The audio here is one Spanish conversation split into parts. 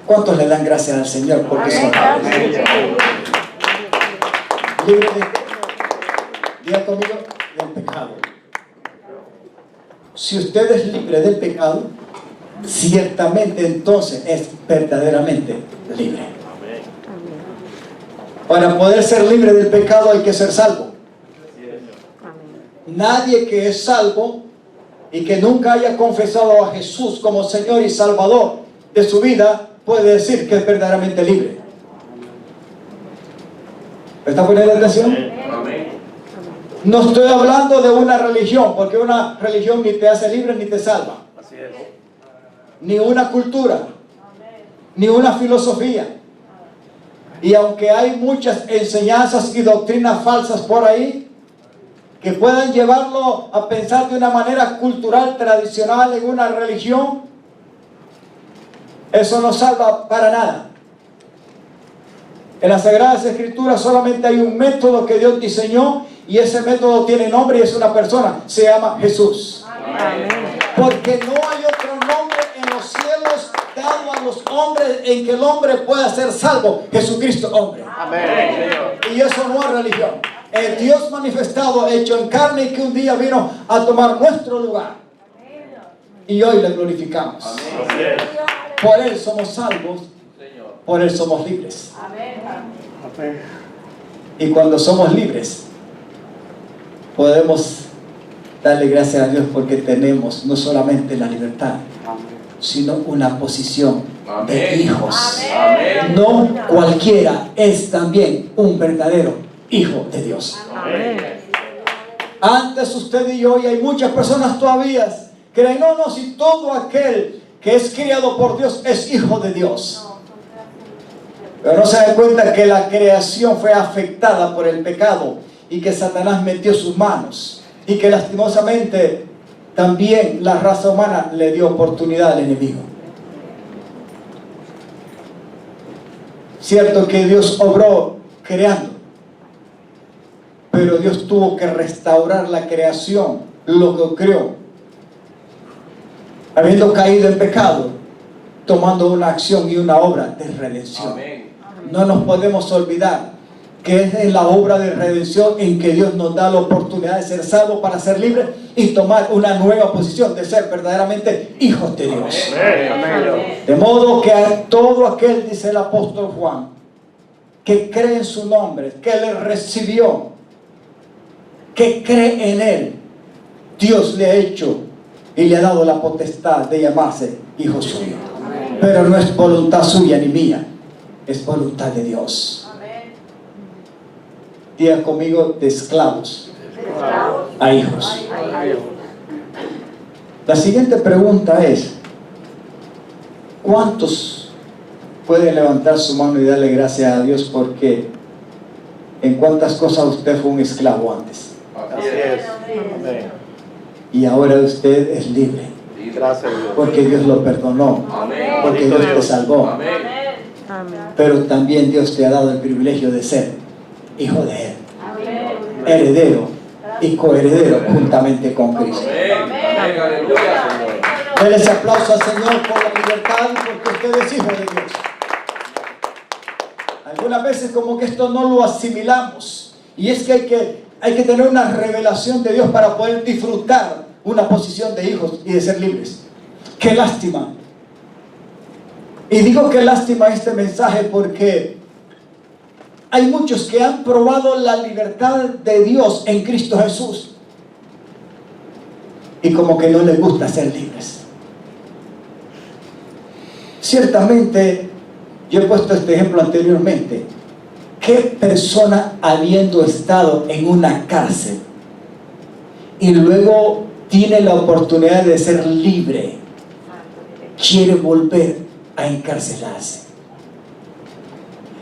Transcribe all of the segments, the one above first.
¿Cuántos le dan gracias al Señor porque son libres? Libre de, diga conmigo, del pecado. Si usted es libre del pecado, ciertamente entonces es verdaderamente libre. Para poder ser libre del pecado hay que ser salvo. Nadie que es salvo y que nunca haya confesado a Jesús como Señor y Salvador de su vida puede decir que es verdaderamente libre. ¿Me está poniendo atención? No estoy hablando de una religión, porque una religión ni te hace libre ni te salva. Ni una cultura, ni una filosofía. Y aunque hay muchas enseñanzas y doctrinas falsas por ahí que puedan llevarlo a pensar de una manera cultural, tradicional en una religión, eso no salva para nada. En las Sagradas Escrituras solamente hay un método que Dios diseñó, y ese método tiene nombre y es una persona, se llama Jesús. Amén. Porque no hay otro nombre en los cielos dado a los hombres en que el hombre pueda ser salvo. Jesucristo hombre. Amén. Y eso no es religión. El Dios manifestado, hecho en carne, y que un día vino a tomar nuestro lugar. Y hoy le glorificamos. Amén. Por Él somos salvos, por Él somos libres. Amén. Y cuando somos libres, podemos darle gracias a Dios porque tenemos no solamente la libertad, sino una posición de hijos. Amén. No cualquiera es también un verdadero hijo de Dios. Amén. Antes usted y yo, y hay muchas personas todavía, creen, no, si todo aquel que es criado por Dios es hijo de Dios. Pero no se dan cuenta que la creación fue afectada por el pecado y que Satanás metió sus manos y que lastimosamente también la raza humana le dio oportunidad al enemigo. Cierto que Dios obró creando, pero Dios tuvo que restaurar la creación, lo que creó, habiendo caído en pecado, tomando una acción y una obra de redención. Amén. No nos podemos olvidar que es en la obra de redención en que Dios nos da la oportunidad de ser salvos para ser libres y tomar una nueva posición de ser verdaderamente hijos de Dios. Amén. De modo que a todo aquel, dice el apóstol Juan, que cree en su nombre, que le recibió, que cree en Él, Dios le ha hecho y le ha dado la potestad de llamarse hijo suyo. Pero no es voluntad suya ni mía, es voluntad de Dios. Diga conmigo, de esclavos a hijos. La siguiente pregunta es: ¿cuántos pueden levantar su mano y darle gracias a Dios porque en cuántas cosas usted fue un esclavo antes? Así es. Y ahora usted es libre. Porque Dios lo perdonó. Porque Dios te salvó. Pero también Dios te ha dado el privilegio de ser hijo de Él, heredero y coheredero juntamente con Cristo. Denle ese aplauso al Señor por la libertad y porque usted es hijo de Dios. Algunas veces como que esto no lo asimilamos, y es que hay que tener una revelación de Dios para poder disfrutar una posición de hijos y de ser libres. ¡Qué lástima! Y digo qué lástima este mensaje porque hay muchos que han probado la libertad de Dios en Cristo Jesús y como que no les gusta ser libres. Ciertamente, yo he puesto este ejemplo anteriormente. ¿Qué persona, habiendo estado en una cárcel y luego tiene la oportunidad de ser libre, quiere volver a encarcelarse?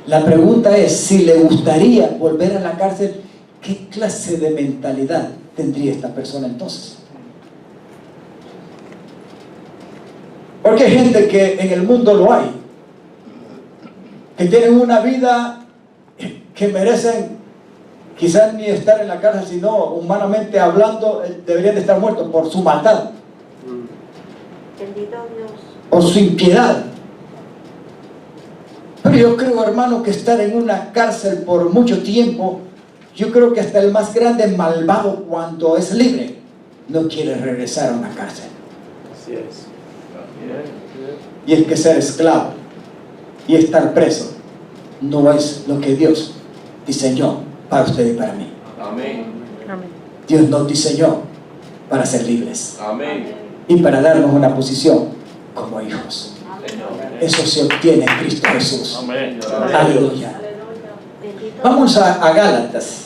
La pregunta es, si le gustaría volver a la cárcel, ¿qué clase de mentalidad tendría esta persona entonces? Porque hay gente que en el mundo lo hay, que tienen una vida que merecen quizás ni estar en la cárcel, sino humanamente hablando deberían de estar muertos por su maldad, Bendito Dios. por su impiedad. yo creo, hermano, que estar en una cárcel por mucho tiempo, yo creo que hasta el más grande malvado, cuando es libre, no quiere regresar a una cárcel. Así es. Y es que ser esclavo y estar preso no es lo que Dios diseñó para usted y para mí. Amén. Dios nos diseñó para ser libres. Amén. Y para darnos una posición como hijos. Eso se obtiene en Cristo Jesús. Amén. Aleluya. Vamos a Gálatas.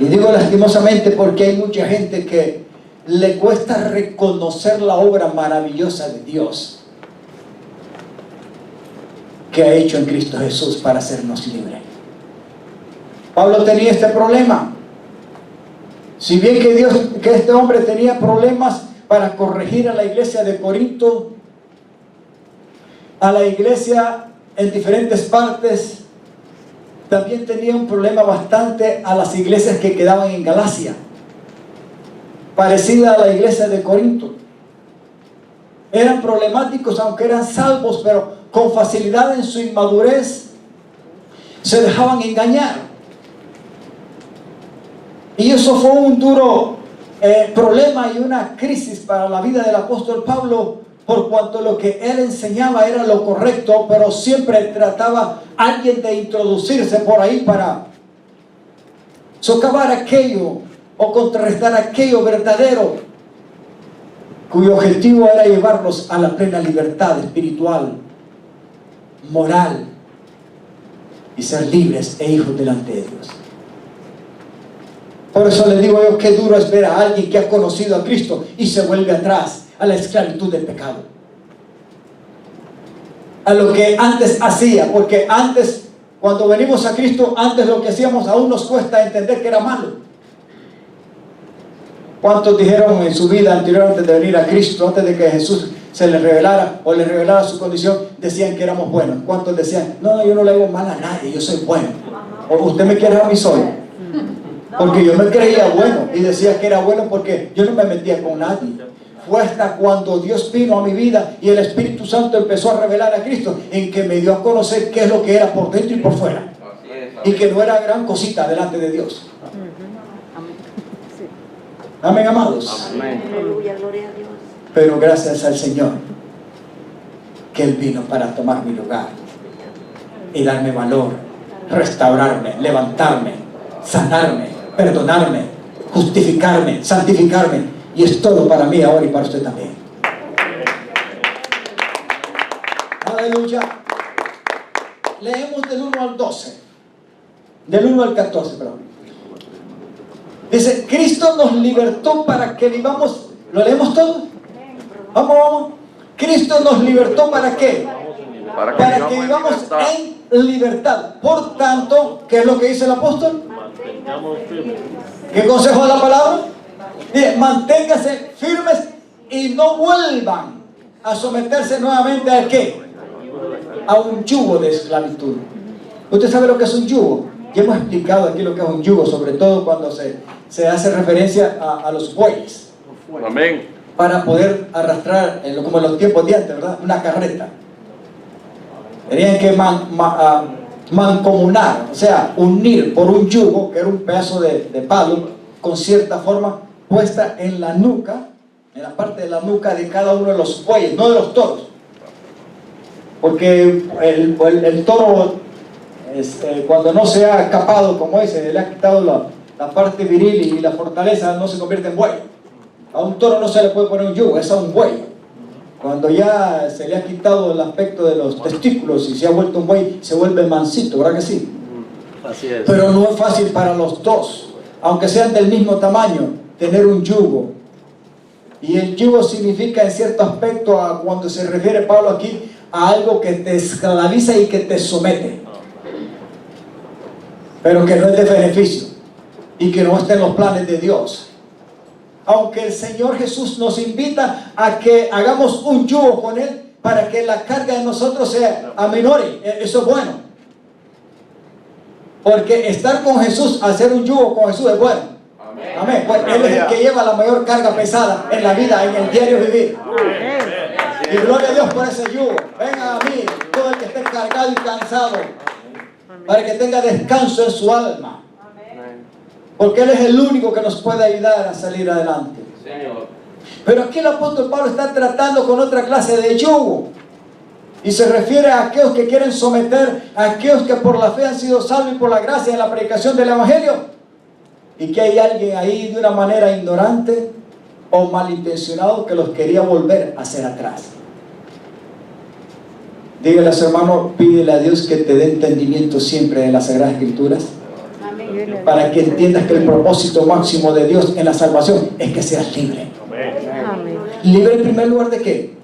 Y digo lastimosamente porque hay mucha gente que le cuesta reconocer la obra maravillosa de Dios que ha hecho en Cristo Jesús para hacernos libres. Pablo tenía este problema. Si bien que este hombre tenía problemas para corregir a la iglesia de Corinto, a la iglesia en diferentes partes, también tenía un problema bastante a las iglesias que quedaban en Galacia, parecida a la iglesia de Corinto. Eran problemáticos, aunque eran salvos, pero con facilidad en su inmadurez se dejaban engañar. Y eso fue un duro problema y una crisis para la vida del apóstol Pablo, por cuanto lo que él enseñaba era lo correcto, pero siempre trataba alguien de introducirse por ahí para socavar aquello o contrarrestar aquello verdadero, cuyo objetivo era llevarlos a la plena libertad espiritual, moral, y ser libres e hijos delante de Dios. Por eso les digo yo, qué duro es ver a alguien que ha conocido a Cristo y se vuelve atrás a la esclavitud del pecado, a lo que antes hacía, porque antes, cuando venimos a Cristo, antes lo que hacíamos aún nos cuesta entender que era malo. ¿Cuántos dijeron en su vida anterior, antes de venir a Cristo, antes de que Jesús se les revelara o les revelara su condición, decían que éramos buenos? ¿Cuántos decían, no, yo no le hago mal a nadie, yo soy bueno? O usted me quiere a mí soy, porque yo me creía bueno y decía que era bueno porque yo no me metía con nadie. Fue hasta cuando Dios vino a mi vida y el Espíritu Santo empezó a revelar a Cristo, en que me dio a conocer qué es lo que era por dentro y por fuera, y que no era gran cosita delante de Dios. Amén, amados. Amén. Aleluya, gloria a Dios. Pero gracias al Señor que Él vino para tomar mi lugar y darme valor, restaurarme, levantarme, sanarme, perdonarme, justificarme, santificarme. Y es todo para mí ahora y para usted también. Aleluya. Leemos del 1 al 12. Del 1 al 14, perdón. Dice, Cristo nos libertó para que vivamos. ¿Lo leemos todo? Vamos. Cristo nos libertó ¿para qué? Para que vivamos en libertad. Por tanto, ¿qué es lo que dice el apóstol? ¿Qué consejo da la palabra? Dice, manténganse firmes y no vuelvan a someterse nuevamente ¿a qué? A un yugo de esclavitud. ¿Usted sabe lo que es un yugo? Ya hemos explicado aquí lo que es un yugo, sobre todo cuando se hace referencia a los bueyes. Amén. Para poder arrastrar, como en los tiempos de antes, ¿verdad? Una carreta. Tenían que mancomunar, o sea, unir por un yugo, que era un pedazo de palo, con cierta forma, puesta en la nuca, en la parte de la nuca de cada uno de los bueyes, no de los toros. Porque el toro, cuando no se ha escapado, como ese, le ha quitado la parte viril y la fortaleza, no se convierte en buey. A un toro no se le puede poner un yugo, es a un buey. Cuando ya se le ha quitado el aspecto de los testículos y se ha vuelto un buey, se vuelve mansito, ¿verdad que sí? Así es. Pero no es fácil para los dos, aunque sean del mismo tamaño, tener un yugo. Y el yugo significa en cierto aspecto, cuando se refiere Pablo aquí, a algo que te esclaviza y que te somete, pero que no es de beneficio y que no está en los planes de Dios. Aunque el Señor Jesús nos invita a que hagamos un yugo con Él para que la carga de nosotros sea amenore, eso es bueno. Porque estar con Jesús, hacer un yugo con Jesús es bueno. Amén. Pues Él es el que lleva la mayor carga pesada en la vida, en el diario vivir. Y gloria a Dios por ese yugo. Venga a mí, todo el que esté cargado fatigado y cansado, para que tenga descanso en su alma, porque Él es el único que nos puede ayudar a salir adelante. Señor. Pero aquí el apóstol Pablo está tratando con otra clase de yugo, y se refiere a aquellos que quieren someter a aquellos que por la fe han sido salvos y por la gracia de la predicación del evangelio, y que hay alguien ahí de una manera ignorante o malintencionado que los quería volver a hacer atrás. Dígale a su hermano, pídele a Dios que te dé entendimiento siempre de las Sagradas Escrituras, para que entiendas que el propósito máximo de Dios en la salvación es que seas libre. Amén. ¿Libre en primer lugar de qué?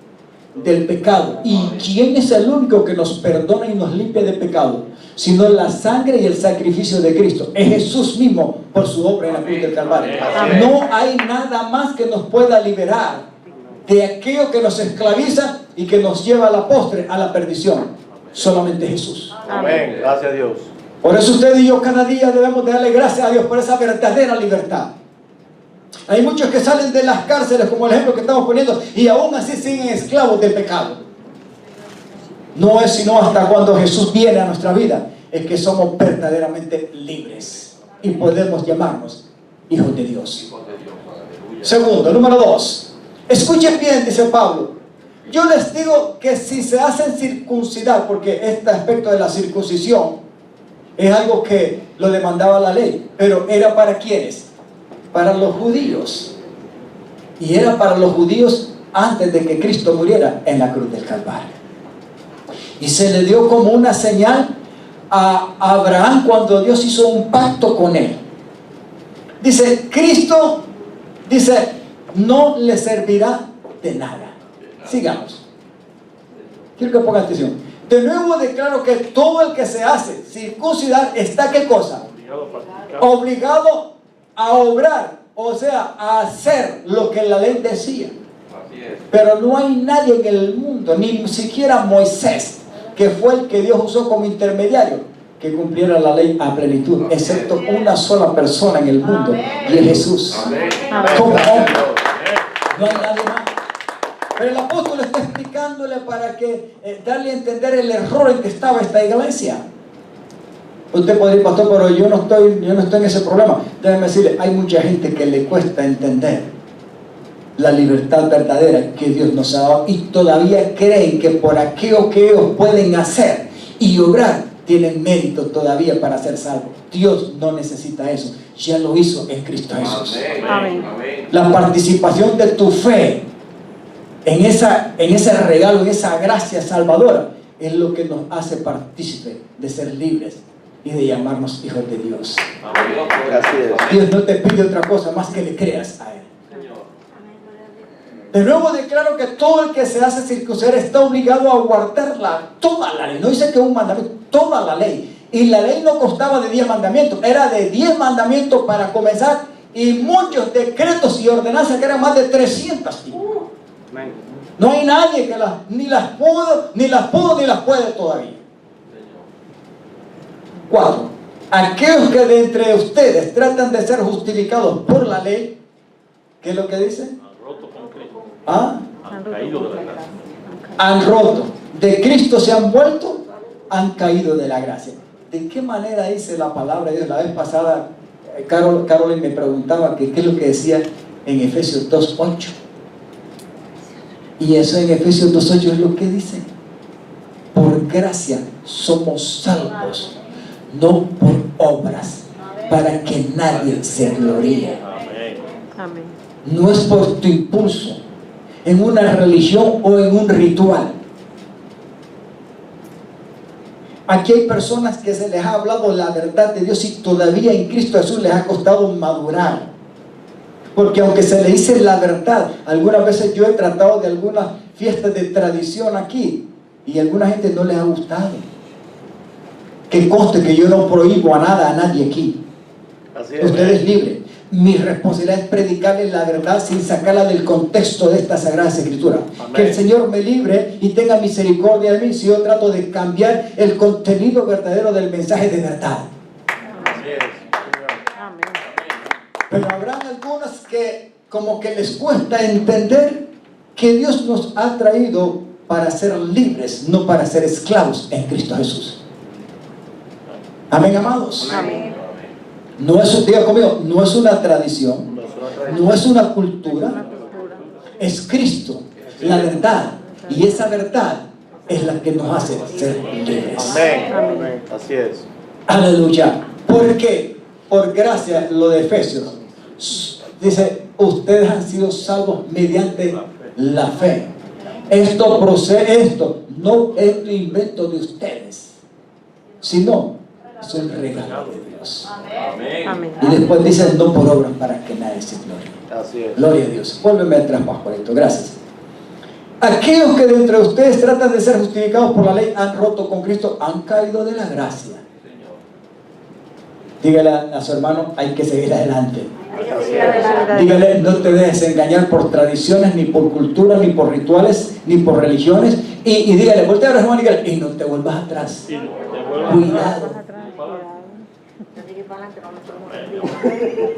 Del pecado. ¿Y quién es el único que nos perdona y nos limpia de pecado? Sino la sangre y el sacrificio de Cristo. Es Jesús mismo por su obra en la cruz del Calvario. No hay nada más que nos pueda liberar de aquello que nos esclaviza y que nos lleva a la postre, a la perdición. Solamente Jesús. Amén. Gracias a Dios. Por eso usted y yo cada día debemos de darle gracias a Dios por esa verdadera libertad. Hay muchos que salen de las cárceles, como el ejemplo que estamos poniendo, y aún así siguen esclavos del pecado. No es sino hasta cuando Jesús viene a nuestra vida es que somos verdaderamente libres y podemos llamarnos hijos de Dios. Segundo, número 2. Escuchen bien, dice Pablo. Yo les digo que si se hacen circuncidar, porque este aspecto de la circuncisión es algo que lo demandaba la ley, pero era para ¿quiénes? Para los judíos. Y era para los judíos antes de que Cristo muriera en la cruz del Calvario. Y se le dio como una señal a Abraham cuando Dios hizo un pacto con él. Dice, Cristo, dice, no le servirá de nada. Sigamos. Quiero que pongan atención. De nuevo declaro que todo el que se hace circuncidar está, ¿qué cosa? Obligado a obrar, o sea, a hacer lo que la ley decía. Pero no hay nadie en el mundo, ni siquiera Moisés, que fue el que Dios usó como intermediario, que cumpliera la ley a plenitud, excepto una sola persona en el mundo, y es Jesús. Como hombre. No hay nadie más. Pero el apóstol está explicándole para que darle a entender el error en que estaba esta iglesia. Usted podría decir, pastor, pero yo no estoy en ese problema. Déjeme decirle, hay mucha gente que le cuesta entender la libertad verdadera que Dios nos ha dado y todavía creen que por aquello que ellos pueden hacer y obrar, tienen mérito todavía para ser salvos. Dios no necesita eso. Ya lo hizo en Cristo Jesús. Amén. La participación de tu fe en ese regalo, en esa gracia salvadora, es lo que nos hace partícipes de ser libres y de llamarnos hijos de Dios. Gracias. Dios no te pide otra cosa más que le creas a Él. De nuevo declaro que todo el que se hace circuncidar está obligado a guardar toda la ley. No dice que un mandamiento, toda la ley. Y la ley no constaba de 10 mandamientos, era de 10 mandamientos para comenzar y muchos decretos y ordenanzas que eran más de 300. No hay nadie que ni las pudo ni las puede todavía. 4. Aquellos que de entre ustedes tratan de ser justificados por la ley, ¿qué es lo que dice? ¿Ah? Han roto. De Cristo se han vuelto, han caído de la gracia. ¿De qué manera dice la palabra de Dios? La vez pasada, Carolyn me preguntaba qué es lo que decía en Efesios 2:8. Y eso en Efesios 2:8 es lo que dice. Por gracia somos salvos, no por obras, para que nadie se gloríe. Amén. No es por tu impulso, en una religión o en un ritual. Aquí hay personas que se les ha hablado la verdad de Dios y todavía en Cristo Jesús les ha costado madurar. Porque aunque se le dice la verdad, algunas veces yo he tratado de algunas fiestas de tradición aquí y a alguna gente no les ha gustado. Que conste que yo no prohíbo a nadie aquí. Usted es libre. Mi responsabilidad es predicarle la verdad sin sacarla del contexto de esta Sagrada Escritura. Amén. Que el Señor me libre y tenga misericordia de mí si yo trato de cambiar el contenido verdadero del mensaje de verdad. Amén. Pero habrán algunas que como que les cuesta entender que Dios nos ha traído para ser libres, no para ser esclavos en Cristo Jesús. Amén, amados. Amén. No es, diga conmigo, no es una tradición, no es una cultura, es Cristo, la verdad. Y esa verdad es la que nos hace ser libres. Amén. Amén. Así es. Aleluya. ¿Por qué? Por gracia, lo de Efesios. Dice, ustedes han sido salvos mediante la fe. Esto no es un invento de ustedes, sino es un regalo de Dios. Amén. Y después dice, no por obras para que nadie se glorie. Así es. Gloria a Dios. Vuélveme atrás, Pascualito. Gracias. Aquellos que de entre ustedes tratan de ser justificados por la ley han roto con Cristo, han caído de la gracia. Dígale a su hermano, hay que seguir adelante. Dígale, no te dejes engañar por tradiciones, ni por culturas, ni por rituales, ni por religiones. Y dígale, voltea a ver, hermano, y dígale, y no te vuelvas atrás. Cuidado.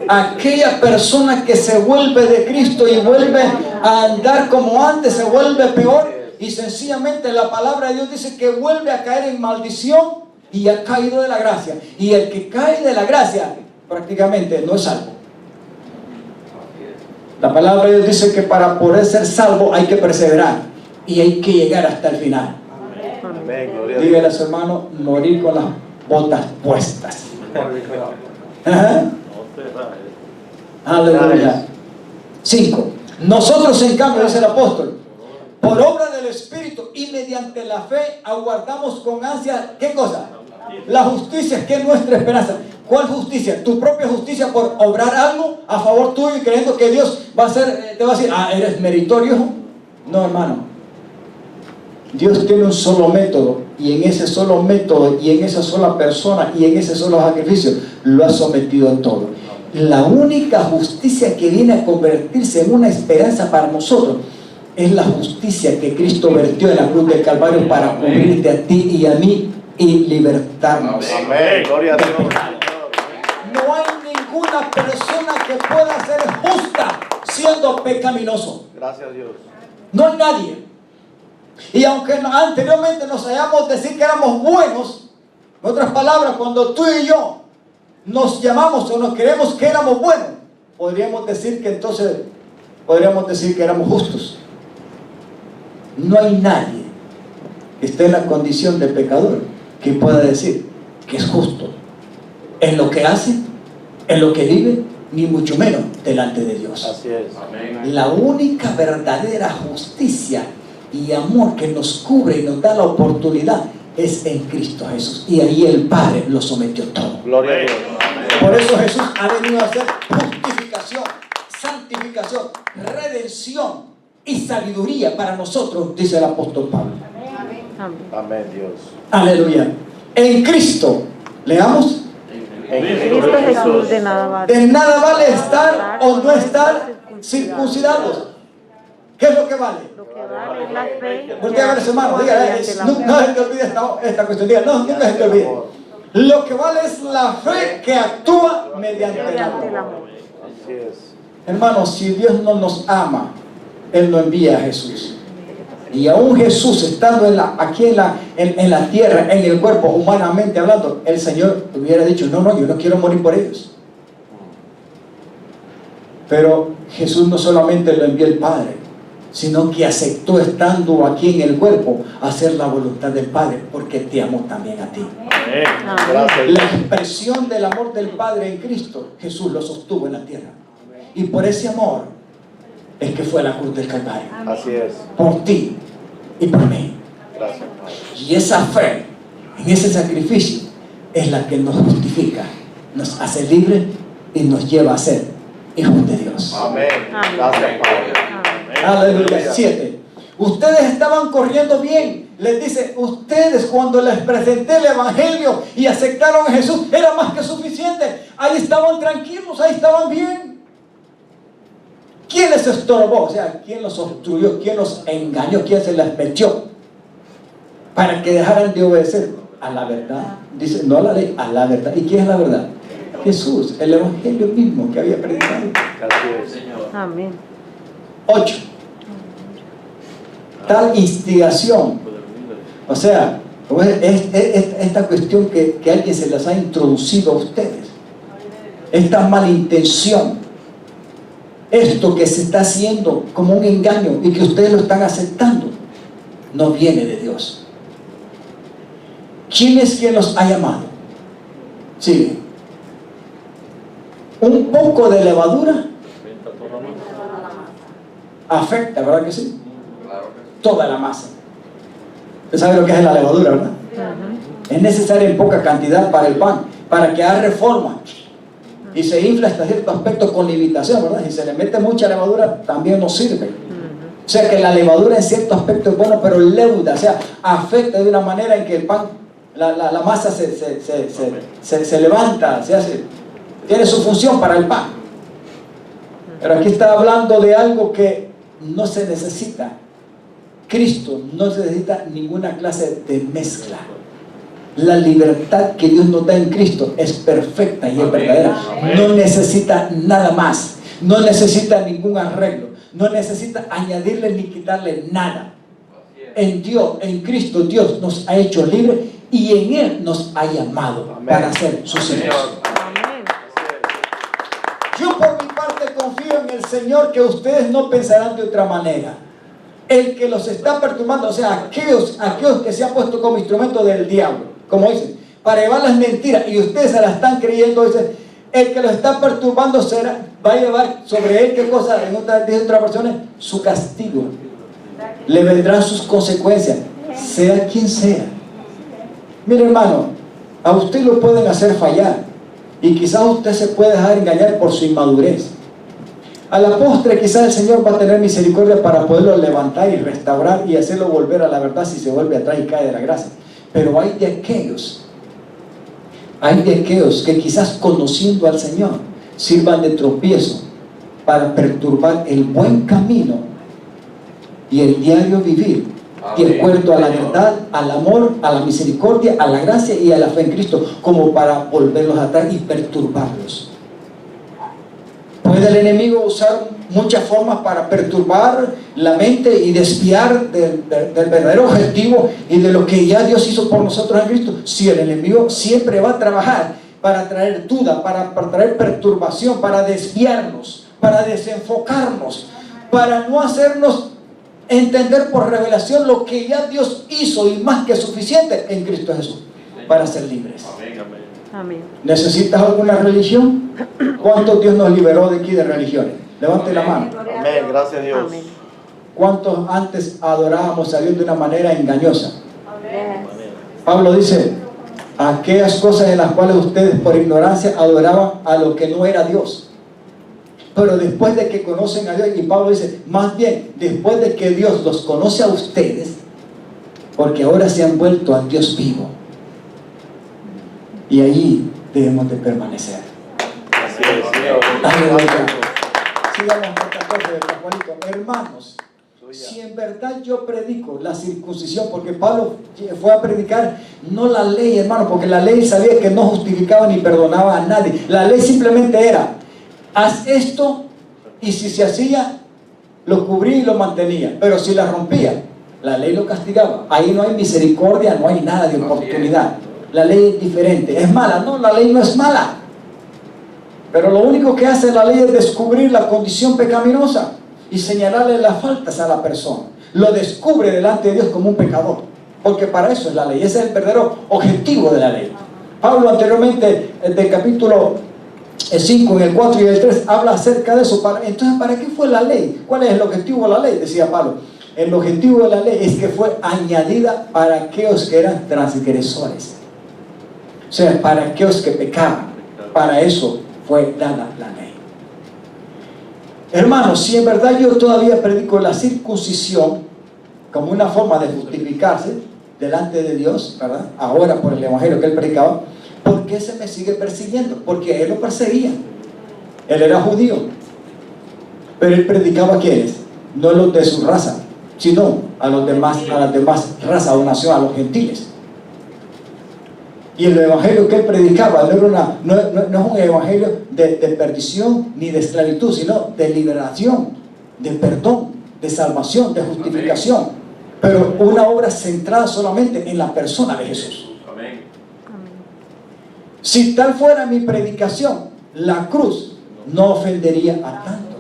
Aquella persona que se vuelve de Cristo y vuelve a andar como antes, se vuelve peor. Y sencillamente la palabra de Dios dice que vuelve a caer en maldición y ha caído de la gracia. Y el que cae de la gracia prácticamente no es salvo. La palabra de Dios dice que para poder ser salvo hay que perseverar y hay que llegar hasta el final. Amén. Gloria a Dios. Dígale a su hermano, morir con las botas puestas. Ajá. Aleluya. 5. Nosotros, en cambio, dice el apóstol, por obra del Espíritu y mediante la fe aguardamos con ansia, ¿qué cosa? La justicia, que es nuestra esperanza. ¿Cuál justicia? Tu propia justicia por obrar algo a favor tuyo y creyendo que Dios va a hacer, te va a decir, eres meritorio. No, hermano. Dios tiene un solo método, y en ese solo método, y en esa sola persona, y en ese solo sacrificio, lo ha sometido a todo. La única justicia que viene a convertirse en una esperanza para nosotros es la justicia que Cristo vertió en la cruz del Calvario para cubrirte a ti y a mí y libertarnos. Amén. Gloria a Dios. No hay ninguna persona que pueda ser justa siendo pecaminoso. Gracias a Dios. No hay nadie. Y aunque anteriormente nos hayamos decir que éramos buenos, en otras palabras, cuando tú y yo nos llamamos o nos creemos que éramos buenos, podríamos decir que entonces éramos justos. No hay nadie que esté en la condición de pecador que pueda decir que es justo en lo que hace, en lo que vive, ni mucho menos delante de Dios. Así es. Amén. La única verdadera justicia y amor que nos cubre y nos da la oportunidad es en Cristo Jesús, y ahí el Padre lo sometió todo. Gloria a Dios. Por eso Jesús ha venido a hacer justificación, santificación, redención y sabiduría para nosotros, dice el apóstol Pablo. Amén. Amén, Dios. Aleluya. En Cristo, leamos. En Cristo Jesús de nada vale. De nada vale estar o no estar circuncidados. ¿Qué es lo que vale? Lo que vale es la fe. Voltea a ver, hermano, dígale, nunca se te olvide esta cuestión. Diga, no, nunca se te olvide. Lo que vale es la fe que actúa mediante el Mediante el amor. amor. Así es. Hermanos, si Dios no nos ama, Él no envía a Jesús. Y aún Jesús, estando aquí en la tierra, en el cuerpo, humanamente hablando, el Señor hubiera dicho, no, yo no quiero morir por ellos. Pero Jesús no solamente lo envió el Padre, sino que aceptó, estando aquí en el cuerpo, hacer la voluntad del Padre, porque te amó también a ti. Amén. Amén. Gracias. La expresión del amor del Padre en Cristo, Jesús lo sostuvo en la tierra. Y por ese amor es que fue a la cruz del Calvario. Así es. Por ti y por mí. Gracias, Padre. Y esa fe en ese sacrificio es la que nos justifica, nos hace libres y nos lleva a ser hijos de Dios. Amén. Amén. Gracias, Padre. Amén. Aleluya. 7. Ustedes estaban corriendo bien. Les dice, ustedes cuando les presenté el Evangelio y aceptaron a Jesús, era más que suficiente. Ahí estaban tranquilos, ahí estaban bien. ¿Quién les estorbó? O sea, ¿quién los obstruyó? ¿Quién los engañó? ¿Quién se les metió? Para que dejaran de obedecer a la verdad. Dice, no a la ley, a la verdad. ¿Y quién es la verdad? Jesús, el Evangelio mismo que había predicado. Así es. Amén. 8. tal instigación. O sea, esta cuestión que alguien se las ha introducido a ustedes, esta malintención, esto que se está haciendo como un engaño y que ustedes lo están aceptando, no viene de Dios. ¿Quién es quien los ha llamado? Sigue. Un poco de levadura afecta, ¿verdad que sí? Toda la masa. Usted sabe lo que es la levadura, ¿verdad? Es necesaria en poca cantidad para el pan, para que haga reforma y se infla hasta cierto aspecto con limitación, ¿verdad? Si se le mete mucha levadura, también no sirve. O sea que la levadura en cierto aspecto es buena, pero leuda, o sea, afecta de una manera en que el pan, la masa se levanta, se hace, tiene su función para el pan. Pero aquí está hablando de algo que no se necesita. Cristo no necesita ninguna clase de mezcla. La libertad que Dios nos da en Cristo es perfecta y es verdadera. No necesita nada más. No necesita ningún arreglo. No necesita añadirle ni quitarle nada. En Dios, en Cristo, Dios nos ha hecho libres y en Él nos ha llamado para ser sus hijos. Yo por mi parte confío en el Señor que ustedes no pensarán de otra manera. El que los está perturbando, o sea, aquellos que se han puesto como instrumento del diablo, como dicen, para llevar las mentiras y ustedes se las están creyendo, dicen, el que los está perturbando va a llevar sobre él, ¿qué cosa? Dice otra persona, su castigo. Le vendrán sus consecuencias, sea quien sea. Mire, hermano, a usted lo pueden hacer fallar y quizás usted se puede dejar engañar por su inmadurez. A la postre quizás el Señor va a tener misericordia para poderlo levantar y restaurar y hacerlo volver a la verdad si se vuelve atrás y cae de la gracia. Pero hay de aquellos que quizás conociendo al Señor sirvan de tropiezo para perturbar el buen camino y el diario vivir de acuerdo a la verdad, al amor, a la misericordia, a la gracia y a la fe en Cristo, como para volverlos atrás y perturbarlos. Puede el enemigo usar muchas formas para perturbar la mente y desviar del verdadero objetivo y de lo que ya Dios hizo por nosotros en Cristo. Si el enemigo siempre va a trabajar para traer duda, para traer perturbación, para desviarnos, para desenfocarnos, para no hacernos entender por revelación lo que ya Dios hizo y más que suficiente en Cristo Jesús para ser libres. Amén. ¿Necesitas alguna religión? ¿Cuántos Dios nos liberó de aquí de religiones? Levante la mano. Amén, gracias a Dios. Amén. ¿Cuántos antes adorábamos a Dios de una manera engañosa? Amén. Pablo dice, aquellas cosas en las cuales ustedes por ignorancia adoraban a lo que no era Dios. Pero después de que conocen a Dios, y Pablo dice, más bien, después de que Dios los conoce a ustedes, porque ahora se han vuelto al Dios vivo. Y allí debemos de permanecer. Así es, Señor. Aleluya. Sigamos con 14 de Juanito. Hermanos, si en verdad yo predico la circuncisión, porque Pablo fue a predicar no la ley, hermano, porque la ley sabía que no justificaba ni perdonaba a nadie. La ley simplemente era, haz esto, y si se hacía, lo cubría y lo mantenía. Pero si la rompía, la ley lo castigaba. Ahí no hay misericordia, no hay nada de oportunidad. La ley es diferente. ¿Es mala? No, la ley no es mala. Pero lo único que hace la ley es descubrir la condición pecaminosa y señalarle las faltas a la persona. Lo descubre delante de Dios como un pecador. Porque para eso es la ley. Ese es el verdadero objetivo de la ley. Pablo anteriormente, del capítulo 5, en el 4 y el 3, habla acerca de eso. Entonces, ¿para qué fue la ley? ¿Cuál es el objetivo de la ley? Decía Pablo. El objetivo de la ley es que fue añadida para aquellos que eran transgresores. O sea, para aquellos que pecaban. Para eso fue dada la ley. Hermanos, si en verdad yo todavía predico la circuncisión como una forma de justificarse delante de Dios, ¿verdad? Ahora por el evangelio que él predicaba, ¿por qué se me sigue persiguiendo? Porque él lo perseguía. Él era judío. Pero él predicaba a quienes, no a los de su raza, sino a las demás razas o nación, a los gentiles. Y el evangelio que él predicaba no es un evangelio de perdición ni de esclavitud, sino de liberación, de perdón, de salvación, de justificación. pero una obra centrada solamente en la persona de Jesús. Amén. Si tal fuera mi predicación, la cruz no ofendería a tanto,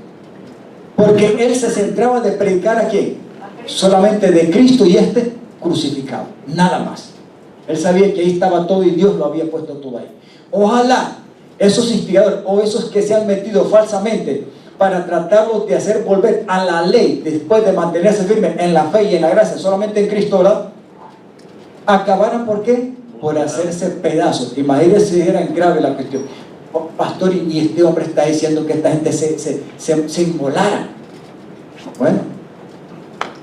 porque él se centraba de predicar a quién, solamente de Cristo y este crucificado, nada más. Él sabía que ahí estaba todo y Dios lo había puesto todo ahí. Ojalá esos instigadores o esos que se han metido falsamente para tratarlos de hacer volver a la ley después de mantenerse firmes en la fe y en la gracia solamente en Cristo, ¿verdad? Acabaran, ¿por qué? Por hacerse pedazos. Imagínense si era grave la cuestión. Oh, pastor, y este hombre está diciendo que esta gente se inmolara. Bueno,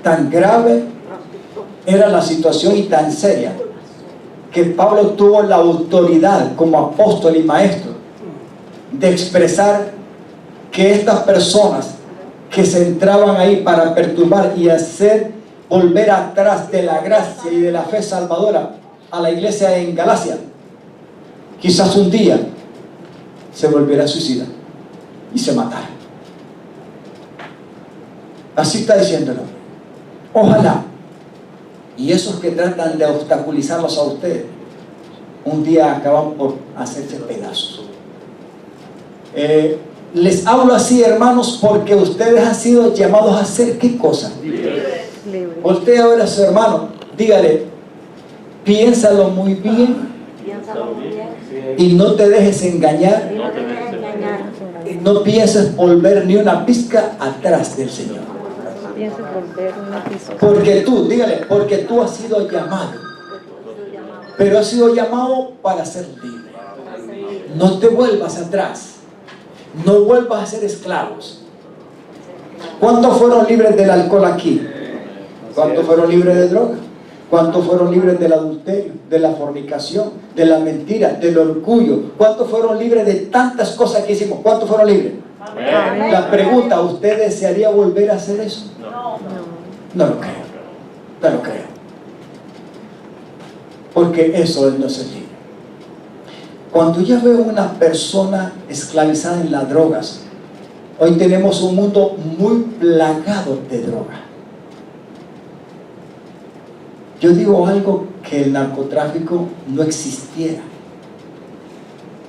tan grave era la situación y tan seria que Pablo tuvo la autoridad como apóstol y maestro de expresar que estas personas que se entraban ahí para perturbar y hacer volver atrás de la gracia y de la fe salvadora a la iglesia en Galacia, quizás un día se volviera a suicidar y se matara. Así está diciéndolo. Ojalá, y esos que tratan de obstaculizarlos a ustedes, un día acaban por hacerse pedazos. Les hablo así, hermanos, porque ustedes han sido llamados a hacer ¿qué cosa? Libre. Voltea ahora a su hermano, dígale, piénsalo muy bien Piénsalo muy bien. y no te dejes engañar, Y no te dejes engañar. y no pienses volver ni una pizca atrás del Señor. No pienses volver una pizca. Porque tú, dígale, porque tú has sido llamado, pero has sido llamado para ser libre. No te vuelvas atrás, no vuelvas a ser esclavos. ¿Cuántos fueron libres del alcohol aquí? ¿Cuántos fueron libres de droga? ¿Cuántos fueron libres del adulterio, de la fornicación, de la mentira, del orgullo? ¿Cuántos fueron libres de tantas cosas que hicimos? ¿Cuántos fueron libres? Amén. La pregunta, ¿usted desearía volver a hacer eso? No lo creo. No lo creo. Porque eso no es el libre. Cuando yo veo una persona esclavizada en las drogas, hoy tenemos un mundo muy plagado de droga. Yo digo algo, que el narcotráfico no existiera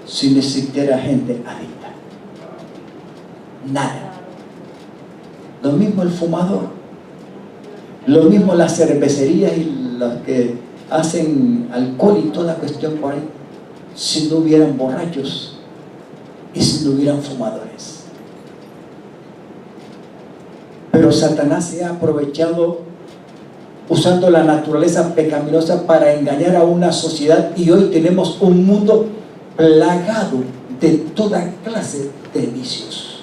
si no existiera gente adicta. Nada. Lo mismo el fumador, lo mismo las cervecerías y los que hacen alcohol y toda cuestión por ahí, si no hubieran borrachos y si no hubieran fumadores. Pero Satanás se ha aprovechado usando la naturaleza pecaminosa para engañar a una sociedad, y hoy tenemos un mundo plagado de toda clase de vicios.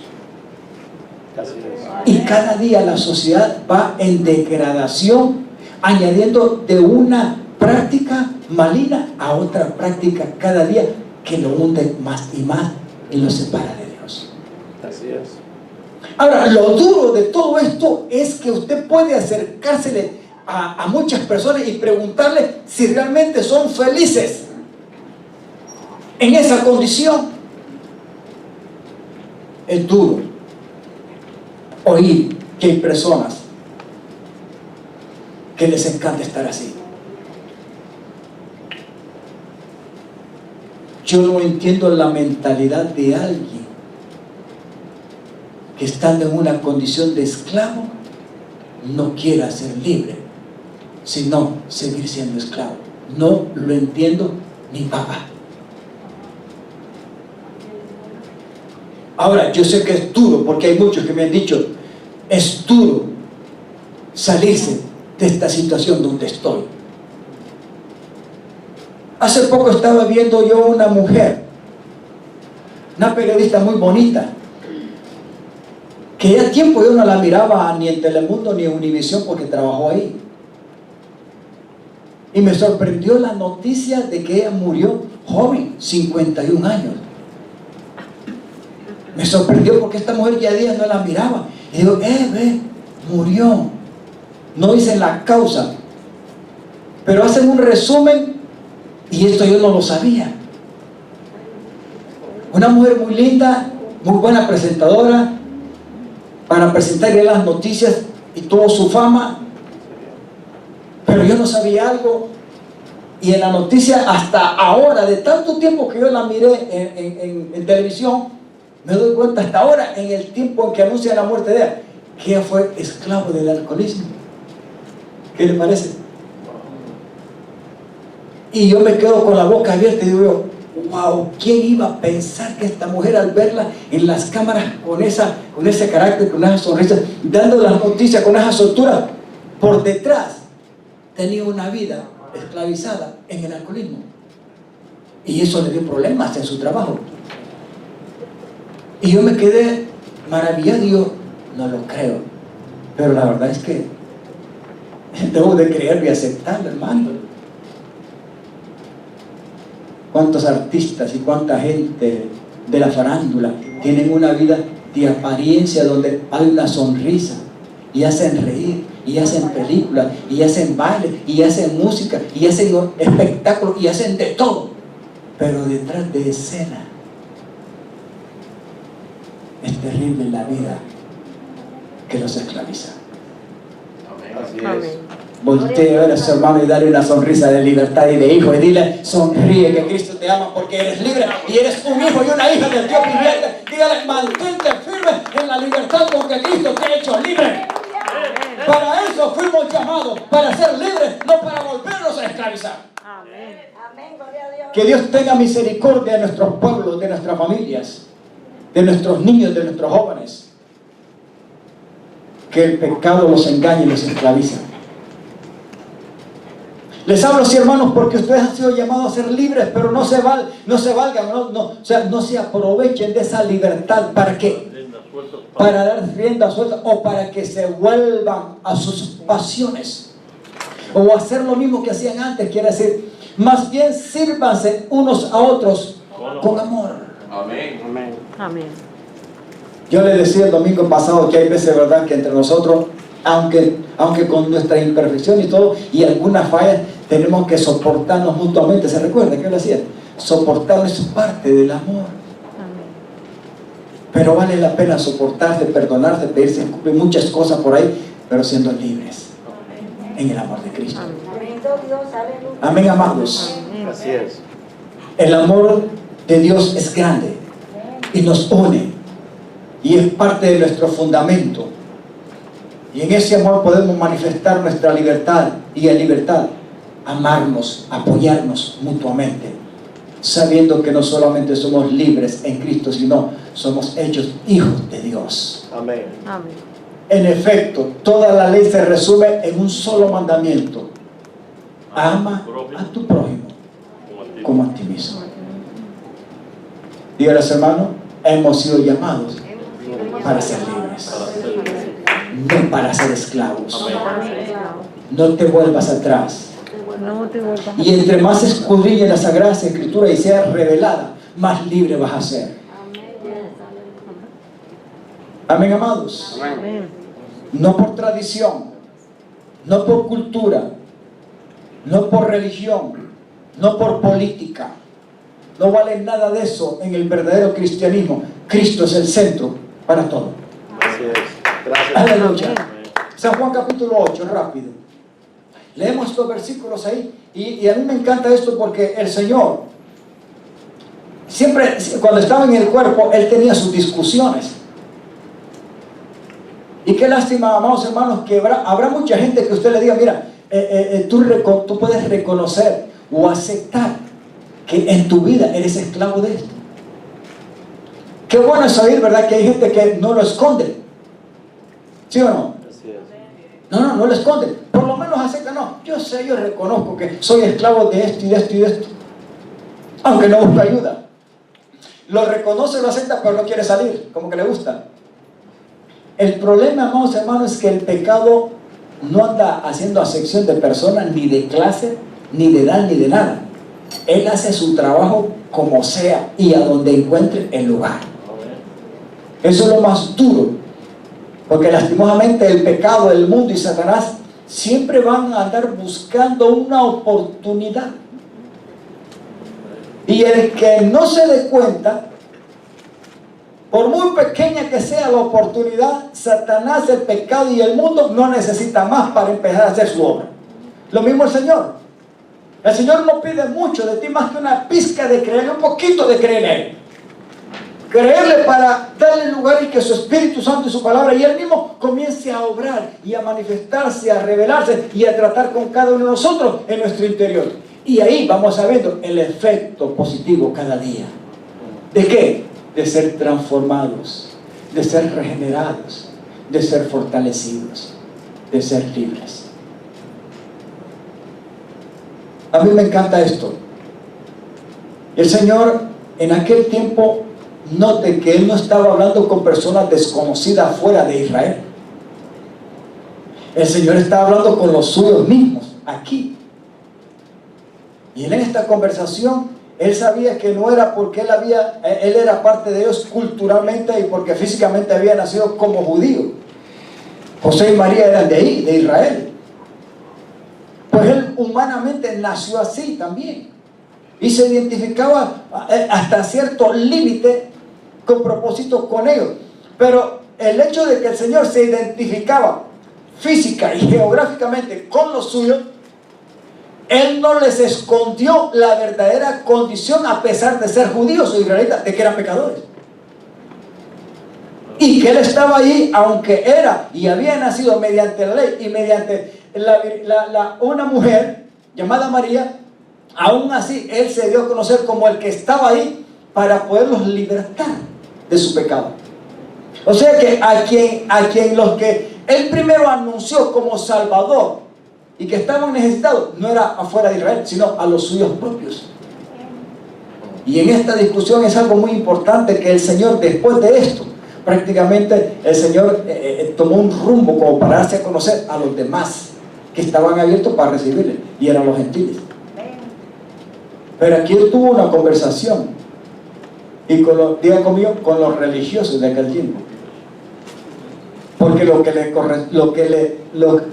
Así es. Y cada día la sociedad va en degradación, añadiendo de una práctica maligna a otra práctica cada día que lo hunde más y más y lo separa de Dios. Así es. Ahora, lo duro de todo esto es que usted puede acercársele a muchas personas y preguntarle si realmente son felices en esa condición. Es duro oír que hay personas que les encanta estar así. Yo no entiendo la mentalidad de alguien que estando en una condición de esclavo no quiera ser libre, sino seguir siendo esclavo. No lo entiendo ni papá. Ahora, yo sé que es duro, porque hay muchos que me han dicho, es duro salirse de esta situación donde estoy. Hace poco estaba viendo yo una mujer, una periodista muy bonita, que ya tiempo yo no la miraba ni en Telemundo ni en Univisión porque trabajó ahí. Y me sorprendió la noticia de que ella murió joven, 51 años. Me sorprendió porque esta mujer ya días no la miraba. Y digo, murió. No dicen la causa, pero hacen un resumen, y esto yo no lo sabía. Una mujer muy linda, muy buena presentadora, para presentarle las noticias y toda su fama. Pero yo no sabía algo, y en la noticia hasta ahora, de tanto tiempo que yo la miré en televisión, me doy cuenta hasta ahora, en el tiempo en que anuncian la muerte de ella, que ella fue esclavo del alcoholismo. ¿Qué le parece? Y yo me quedo con la boca abierta y digo, wow, ¿quién iba a pensar que esta mujer, al verla en las cámaras con ese carácter, con esa sonrisa, dando las noticias con esa soltura, por detrás tenía una vida esclavizada en el alcoholismo? Y eso le dio problemas en su trabajo. Y yo me quedé maravillado y yo, no lo creo. Pero la verdad es que debo de creerlo y aceptarlo, hermano. ¿Cuántos artistas y cuánta gente de la farándula tienen una vida de apariencia donde hay una sonrisa, y hacen reír, y hacen películas, y hacen baile, y hacen música, y hacen espectáculos, y hacen de todo? Pero detrás de escena es terrible la vida que los esclaviza. Así es. Amén. Voltee a ver a su hermano y dale una sonrisa de libertad y de hijo, y dile, sonríe, que Cristo te ama porque eres libre y eres un hijo y una hija del Dios viviente. Dígale, mantente firme en la libertad porque Cristo te ha hecho libre. Para eso fuimos llamados, para ser libres, no para volvernos a esclavizar. Amén. Que Dios tenga misericordia de nuestros pueblos, de nuestras familias, de nuestros niños, de nuestros jóvenes. Que el pecado los engañe y los esclaviza. Les hablo así, hermanos, porque ustedes han sido llamados a ser libres, pero no se valgan, o sea, no se aprovechen de esa libertad. ¿Para qué? Para dar rienda suelta o para que se vuelvan a sus pasiones o hacer lo mismo que hacían antes. Quiere decir, más bien sírvanse unos a otros con amor. Amén. Amén. Amén. Yo les decía el domingo pasado que hay veces, ¿verdad?, que entre nosotros, aunque con nuestra imperfección y todo, y algunas fallas, tenemos que soportarnos mutuamente. ¿Se recuerda que yo lo hacía? Soportarnos es parte del amor. Amén. Pero vale la pena soportarse, perdonarse, pedirse muchas cosas por ahí, pero siendo libres en el amor de Cristo. Amén, amados. Así es. El amor de Dios es grande y nos une y es parte de nuestro fundamento. Y en ese amor podemos manifestar nuestra libertad, y en libertad amarnos, apoyarnos mutuamente, sabiendo que no solamente somos libres en Cristo, sino somos hechos hijos de Dios. Amén. Amén. En efecto, toda la ley se resume en un solo mandamiento: ama a tu prójimo como a ti mismo. Dígale, hermano, hemos sido llamados para ser libres, no para ser esclavos. No te vuelvas atrás. No te vuelvas. Y entre más escudriñe la Sagrada Escritura y sea revelada, más libre vas a ser. Amén, amados. Amén. No por tradición, no por cultura, no por religión, no por política. No vale nada de eso en el verdadero cristianismo. Cristo es el centro para todo. Así es. Gracias. Aleluya. Amén. San Juan capítulo 8, rápido. Leemos estos versículos ahí. Y a mí me encanta esto porque el Señor, siempre, cuando estaba en el cuerpo, Él tenía sus discusiones. Y qué lástima, amados hermanos, que habrá mucha gente que usted le diga, mira, tú puedes reconocer o aceptar que en tu vida eres esclavo de esto. Qué bueno es oír, ¿verdad?, que hay gente que no lo esconde. ¿Sí o no? Así es. No lo esconde. Por lo menos acepta, no. Yo sé, yo reconozco que soy esclavo de esto y de esto y de esto. Aunque no busca ayuda. Lo reconoce, lo acepta, pero no quiere salir, como que le gusta. El problema, amados hermanos, es que el pecado no anda haciendo acepción de personas, ni de clase, ni de edad, ni de nada. Él hace su trabajo como sea y a donde encuentre el lugar. Eso es lo más duro, porque lastimosamente el pecado, el mundo y Satanás siempre van a andar buscando una oportunidad. Y el que no se dé cuenta, por muy pequeña que sea la oportunidad, Satanás, el pecado y el mundo no necesita más para empezar a hacer su obra. Lo mismo el Señor. El Señor no pide mucho de ti más que una pizca de creer, un poquito de creer en Él. Creerle para darle lugar y que su Espíritu Santo y su palabra y Él mismo comience a obrar y a manifestarse, a revelarse y a tratar con cada uno de nosotros en nuestro interior. Y ahí vamos a ver el efecto positivo cada día. ¿De qué? De ser transformados, de ser regenerados, de ser fortalecidos, de ser libres. A mí me encanta esto. El Señor en aquel tiempo, note que Él no estaba hablando con personas desconocidas fuera de Israel. El Señor estaba hablando con los suyos mismos, aquí. Y en esta conversación, Él sabía que no era porque Él era parte de ellos culturalmente y porque físicamente había nacido como judío. José y María eran de ahí, de Israel. Pues Él humanamente nació así también. Y se identificaba hasta cierto límite con propósito con ellos. Pero el hecho de que el Señor se identificaba física y geográficamente con los suyos, Él no les escondió la verdadera condición a pesar de ser judíos o israelitas, de que eran pecadores. Y que Él estaba ahí, aunque era y había nacido mediante la ley y mediante una mujer llamada María, aún así Él se dio a conocer como el que estaba ahí para poderlos libertar de su pecado. O sea que a quien los que Él primero anunció como Salvador y que estaban necesitados, no era afuera de Israel, sino a los suyos propios. Y en esta discusión es algo muy importante que el Señor, después de esto, prácticamente el Señor tomó un rumbo como para darse a conocer a los demás que estaban abiertos para recibirle, y eran los gentiles. Pero aquí Él tuvo una conversación y diga conmigo, con los religiosos de aquel tiempo. Porque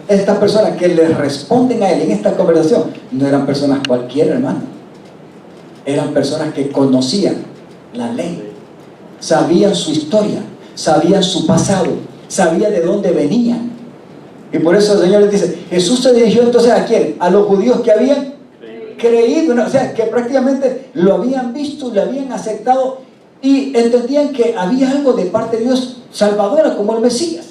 estas personas que le responden a Él en esta conversación no eran personas cualquiera, hermano. Eran personas que conocían la ley, sabían su historia, sabían su pasado, sabían de dónde venían. Y por eso el Señor les dice, Jesús se dirigió entonces ¿a quién? A los judíos que habían creído, ¿no? O sea, que prácticamente lo habían visto, lo habían aceptado y entendían que había algo de parte de Dios salvadora como el Mesías.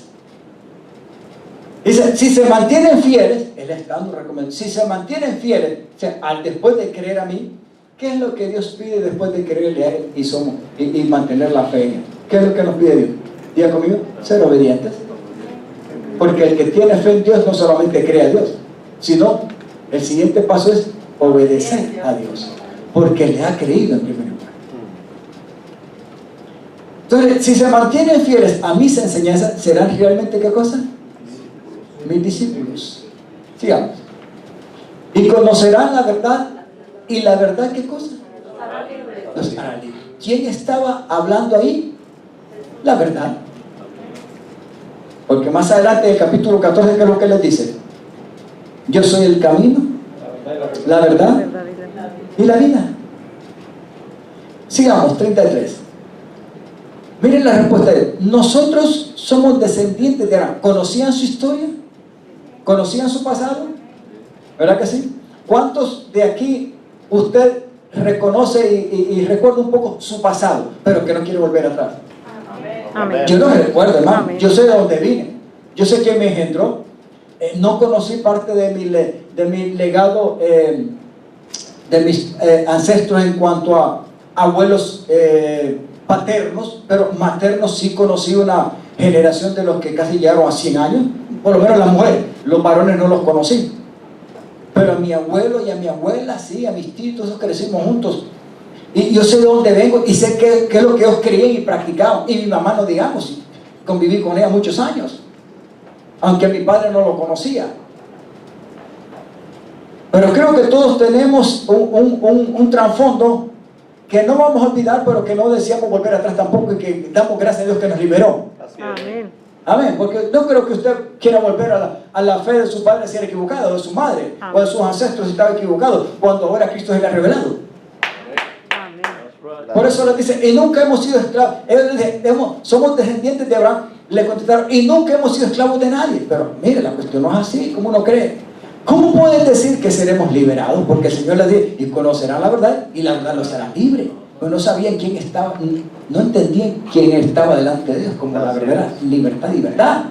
Dice, si se mantienen fieles, Él está dando recomendación, si se mantienen fieles, o sea, después de creer a mí, ¿qué es lo que Dios pide después de creerle a Él y mantener la fe en Él? ¿Qué es lo que nos pide Dios? Diga conmigo, ser obedientes. Porque el que tiene fe en Dios no solamente cree a Dios, sino el siguiente paso es obedecer a Dios, porque le ha creído en primer lugar. Entonces, si se mantienen fieles a mis enseñanzas, ¿serán realmente qué cosa? Mis discípulos. Sigamos. Y conocerán la verdad. ¿Y la verdad qué cosa? Los hará libres. ¿Quién estaba hablando ahí? La verdad. Porque más adelante, en el capítulo 14, ¿qué es lo que les dice? Yo soy el camino, la verdad y la vida. Sigamos, 33. Miren la respuesta de él. Nosotros somos descendientes de Abraham. ¿Conocían su historia? ¿Conocían su pasado? ¿Verdad que sí? ¿Cuántos de aquí usted reconoce y recuerda un poco su pasado, pero que no quiere volver atrás? Amén. Yo no recuerdo, hermano. Amén. Yo sé de dónde vine. Yo sé quién me engendró. No conocí parte de mi legado, de mis ancestros en cuanto a abuelos paternos, pero maternos sí conocí una generación de los que casi llegaron a 100 años. Por lo menos las mujeres. Los varones no los conocí. Pero a mi abuelo y a mi abuela, sí, a mis tíos, todos crecimos juntos. Y yo sé de dónde vengo y sé qué es lo que ellos creían y practicaban. Y mi mamá, no digamos, conviví con ella muchos años, aunque mi padre no lo conocía. Pero creo que todos tenemos un trasfondo que no vamos a olvidar, pero que no deseamos volver atrás tampoco, y que damos gracias a Dios que nos liberó. Amén. Amén, porque no creo que usted quiera volver a la fe de su padre si era equivocado, o de su madre, o de sus ancestros si estaba equivocado, cuando ahora Cristo se le ha revelado. Por eso les dice, y nunca hemos sido esclavos. Ellos le dicen, somos descendientes de Abraham. Le contestaron, y nunca hemos sido esclavos de nadie. Pero mire, la cuestión no es así como uno cree. ¿Cómo pueden decir que seremos liberados? Porque el Señor les dice, y conocerán la verdad, y la verdad los hará libre. Pues no sabían quién estaba, no entendían quién estaba delante de Dios como la verdadera libertad y verdad.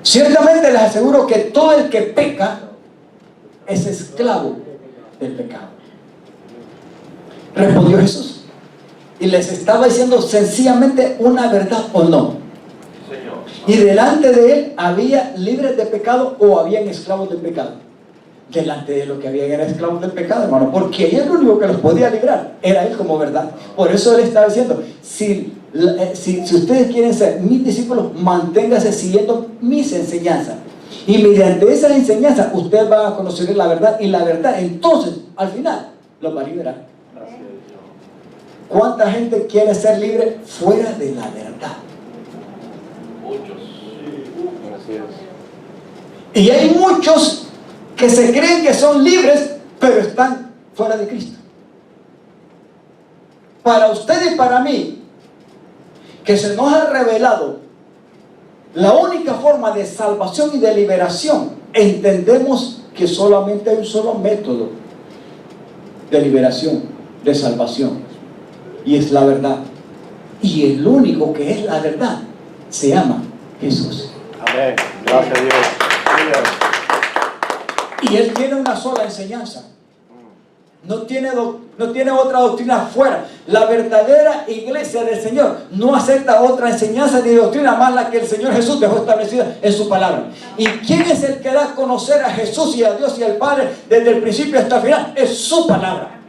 Ciertamente les aseguro que todo el que peca es esclavo del pecado. Respondió Jesús y les estaba diciendo sencillamente una verdad o no. Y delante de él había libres de pecado o habían esclavos del pecado. Delante de lo que había eran esclavos del pecado, hermano, porque él el único que los podía librar era él como verdad. Por eso él estaba diciendo, si ustedes quieren ser mis discípulos, manténganse siguiendo mis enseñanzas, y mediante esas enseñanzas ustedes van a conocer la verdad, y la verdad entonces al final los va a liberar. ¿Cuánta gente quiere ser libre fuera de la verdad? Muchos. Así es. Y hay muchos que se creen que son libres, pero están fuera de Cristo. Para usted y para mí, que se nos ha revelado la única forma de salvación y de liberación, entendemos que solamente hay un solo método de liberación, de salvación, y es la verdad. Y el único que es la verdad se llama Jesús. Amén. Gracias a Dios. Y Él tiene una sola enseñanza. No tiene otra doctrina afuera. La verdadera iglesia del Señor no acepta otra enseñanza ni doctrina más la que el Señor Jesús dejó establecida en su palabra. ¿Y quién es el que da a conocer a Jesús y a Dios y al Padre desde el principio hasta el final? Es su palabra,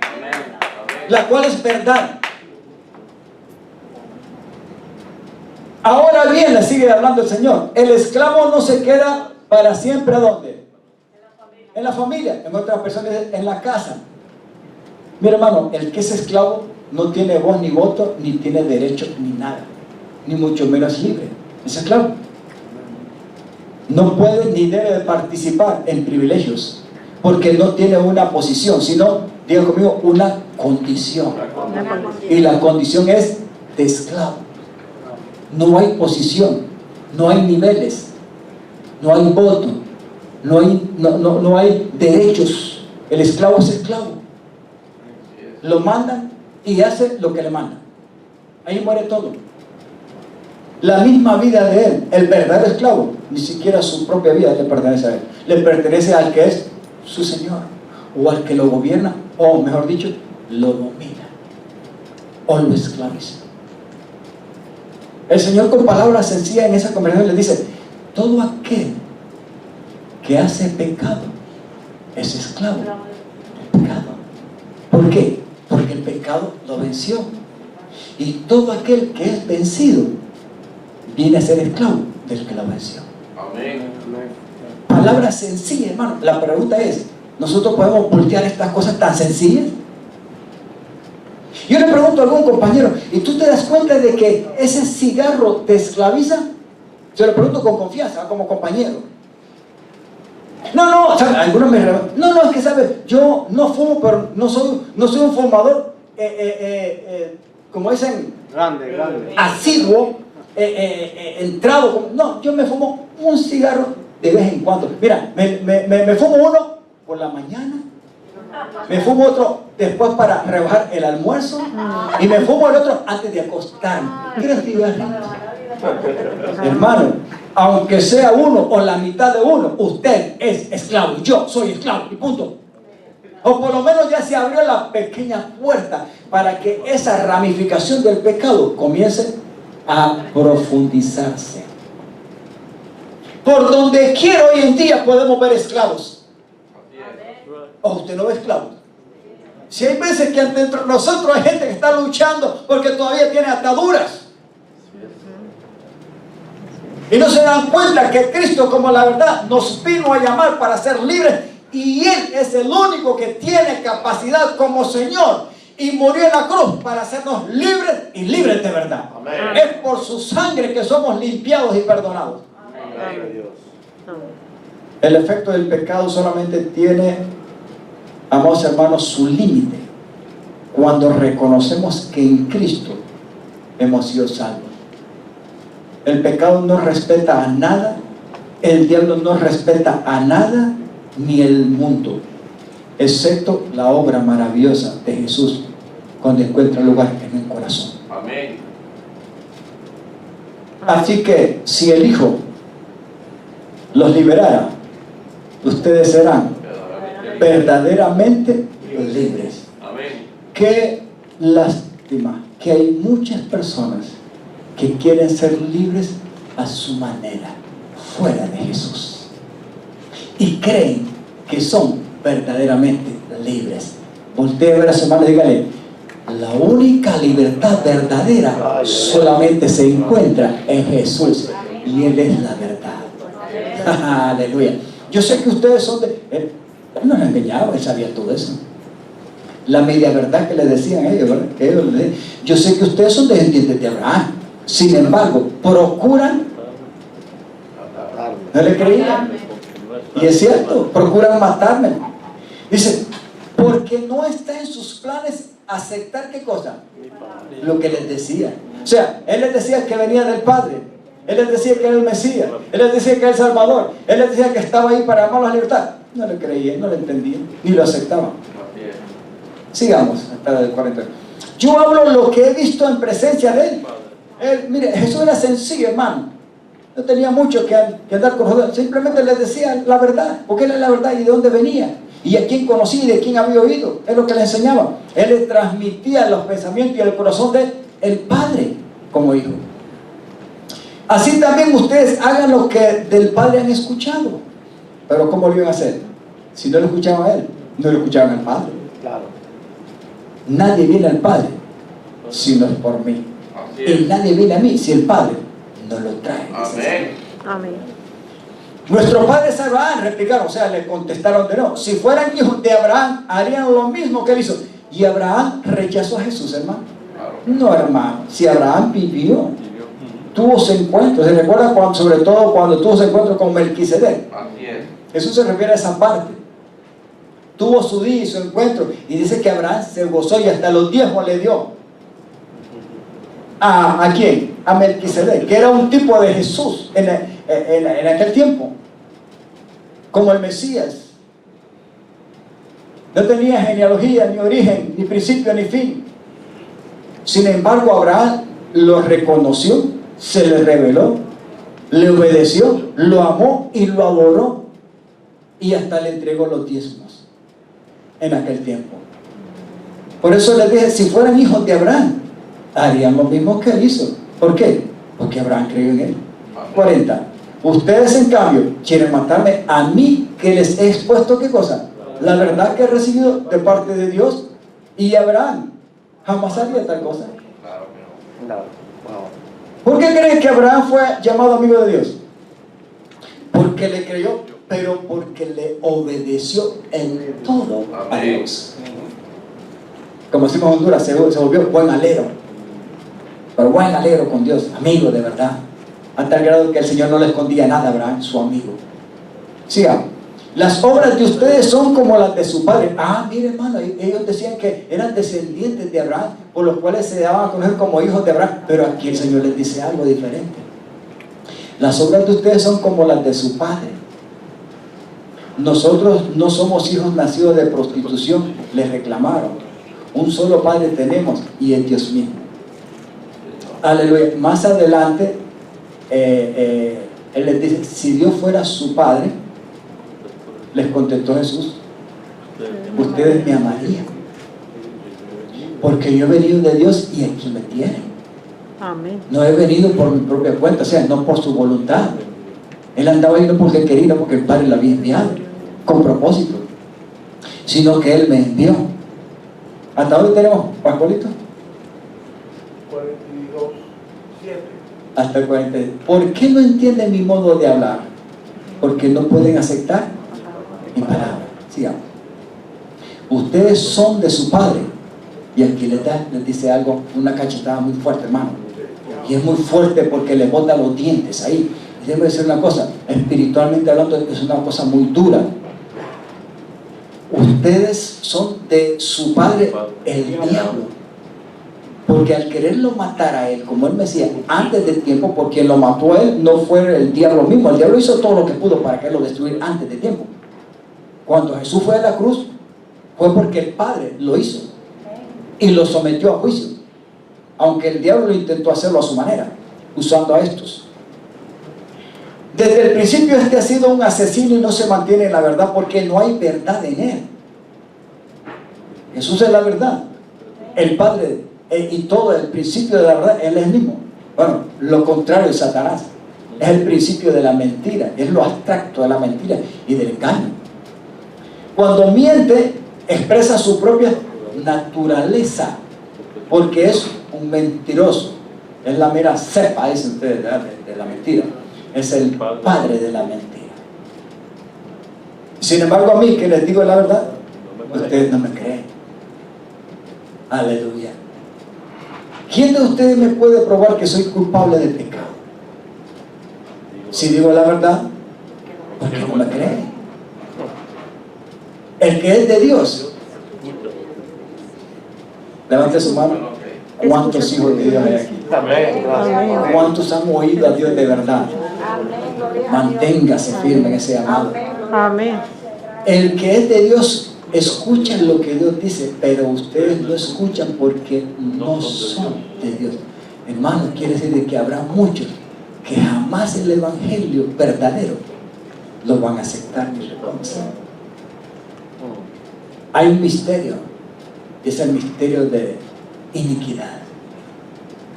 la cual es verdad. Ahora bien, le sigue hablando el Señor, el esclavo no se queda para siempre. ¿A dónde? En la familia. En otras personas, en la casa. Mi hermano, el que es esclavo no tiene voz ni voto, ni tiene derecho ni nada, ni mucho menos libre. Es esclavo. No puede ni debe de participar en privilegios, porque no tiene una posición, sino, diga conmigo, una condición. Y la condición es de esclavo. No hay posición, no hay niveles, no hay voto, no hay derechos. El esclavo es esclavo. Lo mandan y hace lo que le mandan. Ahí muere todo. La misma vida de él, el verdadero esclavo, ni siquiera su propia vida le pertenece a él. Le pertenece al que es su Señor, o al que lo gobierna, o mejor dicho, lo domina, o lo esclaviza. El Señor, con palabras sencillas en esa conversación, le dice: todo aquel que hace pecado es esclavo del pecado. ¿Por qué? Porque el pecado lo venció. Y todo aquel que es vencido viene a ser esclavo del que lo venció. Amén. Palabras sencillas, hermano. La pregunta es, ¿nosotros podemos voltear estas cosas tan sencillas? Yo le pregunto a algún compañero, ¿y tú te das cuenta de que ese cigarro te esclaviza? Se lo pregunto con confianza, como compañero. No, ¿sabe? Algunos me rebaten. No, es que, ¿sabe? Yo no fumo, pero no soy un fumador, como dicen, grande, asiduo, entrado. No, yo me fumo un cigarro de vez en cuando. Mira, me fumo uno por la mañana, me fumo otro después para rebajar el almuerzo, y me fumo el otro antes de acostarme. ¿Quieres cigarrillo? Hermano, aunque sea uno o la mitad de uno, usted es esclavo. Yo soy esclavo y punto. O por lo menos ya se abrió la pequeña puerta para que esa ramificación del pecado comience a profundizarse. Por donde quiera hoy en día podemos ver esclavos. ¿O usted no ve esclavos? Si hay veces que entre nosotros hay gente que está luchando porque todavía tiene ataduras y no se dan cuenta que Cristo, como la verdad, nos vino a llamar para ser libres, y Él es el único que tiene capacidad como Señor, y murió en la cruz para hacernos libres y libres de verdad. Amén. Es por su sangre que somos limpiados y perdonados. Amén. El efecto del pecado solamente tiene, amados hermanos, su límite cuando reconocemos que en Cristo hemos sido salvos. El pecado no respeta a nada El diablo no respeta a nada ni el mundo, excepto la obra maravillosa de Jesús cuando encuentra lugar en el corazón. Amén. Así que si el Hijo los liberara, ustedes serán verdaderamente libres. Amén. Qué lástima que hay muchas personas que quieren ser libres a su manera, fuera de Jesús, y creen que son verdaderamente libres. Voltee a ver a su hermano y dígale: la única libertad verdadera solamente se encuentra en Jesús, y Él es la verdad. Aleluya. Yo sé que ustedes son de... Él no nos engañaba, Él sabía todo eso. La media verdad que le decían ellos, ¿verdad? Que ellos le decían. Yo sé que ustedes son descendientes de Abraham. Sin embargo, procuran... ¿No le creían? Y es cierto, procuran matarme. Dice, porque no está en sus planes aceptar ¿qué cosa? Lo que les decía. O sea, Él les decía que venía del Padre. Él les decía que era el Mesías. Él les decía que era el Salvador. Él les decía que estaba ahí para amar la libertad. No le creían, no le entendían, ni lo aceptaban. Sigamos hasta el 40. Yo hablo lo que he visto en presencia de Él. Mire, Jesús era sencillo, hermano. No tenía mucho que andar con Jesús. Simplemente les decía la verdad, porque Él es la verdad y de dónde venía, y a quién conocía y de quién había oído. Es lo que le enseñaba. Él le transmitía los pensamientos y el corazón del Padre como hijo. Así también ustedes hagan lo que del Padre han escuchado. Pero ¿cómo lo iban a hacer? Si no lo escuchaban a Él, no lo escuchaban al Padre. Claro. Nadie viene al Padre si no es por mí. Y nadie viene a mí si el Padre no lo trae. Amén. Amén. Nuestro padre es Abraham, replicaron, o sea, le contestaron de no. Si fueran hijos de Abraham, harían lo mismo que él hizo. Y Abraham rechazó a Jesús, hermano. No, hermano, si Abraham vivió, tuvo su encuentro. ¿Se recuerda sobre todo cuando tuvo su encuentro con Melquisedec? Así es. Jesús se refiere a esa parte. Tuvo su día y su encuentro, y dice que Abraham se gozó y hasta los diezmos le dio. ¿A quién? A Melquisedec, que era un tipo de Jesús en aquel tiempo, como el Mesías. No tenía genealogía, ni origen, ni principio, ni fin. Sin embargo, Abraham lo reconoció, se le reveló, le obedeció, lo amó y lo adoró, y hasta le entregó los diezmos en aquel tiempo. Por eso les dije, si fueran hijos de Abraham, harían lo mismo que él hizo. ¿Por qué? Porque Abraham creyó en él. 40. Ustedes, en cambio, quieren matarme a mí, que les he expuesto ¿qué cosa? La verdad que he recibido de parte de Dios. Y Abraham jamás haría tal cosa. Claro. ¿Por qué creen que Abraham fue llamado amigo de Dios? Porque le creyó, pero porque le obedeció en todo a Dios. Como decimos en Honduras, se volvió buen alero. Pero buen alero con Dios, amigo de verdad. A tal grado que el Señor no le escondía nada a Abraham, su amigo. Sigamos. Las obras de ustedes son como las de su padre. Mire, hermano, ellos decían que eran descendientes de Abraham, por los cuales se daban a conocer como hijos de Abraham. Pero aquí el Señor les dice algo diferente. Las obras de ustedes son como las de su padre. Nosotros no somos hijos nacidos de prostitución, les reclamaron. Un solo padre tenemos, y es Dios mismo. Aleluya. Más adelante, Él les dice, si Dios fuera su padre, les contestó Jesús, ustedes me amarían, porque yo he venido de Dios y aquí me tienen. Amén. No he venido por mi propia cuenta, o sea, no por su voluntad. Él andaba yendo porque quería, no porque el Padre lo había enviado con propósito, sino que Él me envió. ¿Hasta dónde tenemos, Pascualito? 42:7. Hasta el 40. ¿Por qué no entienden mi modo de hablar? Porque no pueden aceptar mi palabra. Sigamos. Ustedes son de su padre. Y aquí les dice algo, una cachetada muy fuerte, hermano. Y es muy fuerte porque le bota los dientes ahí. Y debo decir una cosa, espiritualmente hablando, es una cosa muy dura. Ustedes son de su padre, el diablo. Porque al quererlo matar a él como el Mesías antes de tiempo, porque quien lo mató a él no fue el diablo mismo. El diablo hizo todo lo que pudo para que él lo destruyera antes de tiempo. Cuando Jesús fue a la cruz, fue porque el Padre lo hizo y lo sometió a juicio, aunque el diablo intentó hacerlo a su manera, usando a estos. Desde el principio este ha sido un asesino y no se mantiene en la verdad porque no hay verdad en él. Jesús es la verdad, el Padre y todo el principio de la verdad, él es el mismo. Bueno, lo contrario es Satanás, es el principio de la mentira, es lo abstracto de la mentira y del engaño. Cuando miente, expresa su propia naturaleza, porque es un mentiroso, es la mera cepa, dicen ustedes, de la mentira, es el padre de la mentira. Sin embargo, a mí que les digo la verdad, ustedes no me creen. Aleluya. ¿Quién de ustedes me puede probar que soy culpable del pecado? Si digo la verdad, ¿por qué no me creen? El que es de Dios, levante su mano. ¿Cuántos hijos de Dios hay aquí? ¿Cuántos han oído a Dios de verdad? Manténgase firme en ese llamado. Amén. El que es de Dios escucha lo que Dios dice, pero ustedes no escuchan porque no son de Dios. Hermano, quiere decir de que habrá muchos que jamás el evangelio verdadero lo van a aceptar ni reconocer. Hay un misterio, es el misterio de iniquidad,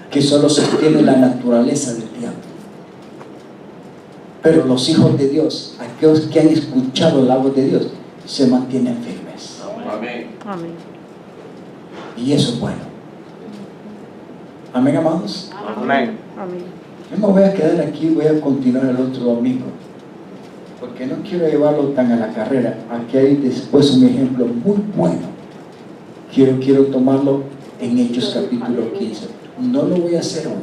que solo sostiene la naturaleza del diablo. Pero los hijos de Dios, aquellos que han escuchado la voz de Dios, se mantienen firmes. Amén. Amén. Y eso es bueno. Amén, amados. Amén. Amén. Yo me voy a quedar aquí, voy a continuar el otro domingo, porque no quiero llevarlo tan a la carrera. Aquí hay después un ejemplo muy bueno. Quiero tomarlo en Hechos capítulo 15. No lo voy a hacer hoy,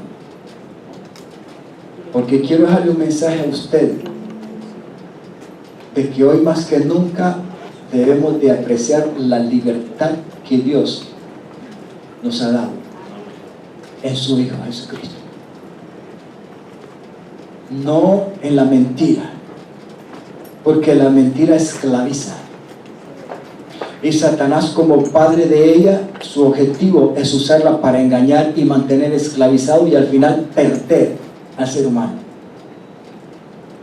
porque quiero dejarle un mensaje a usted de que hoy más que nunca debemos de apreciar la libertad que Dios nos ha dado en su Hijo Jesucristo. No en la mentira, porque la mentira esclaviza. Y Satanás, como padre de ella, su objetivo es usarla para engañar y mantener esclavizado y al final perder al ser humano.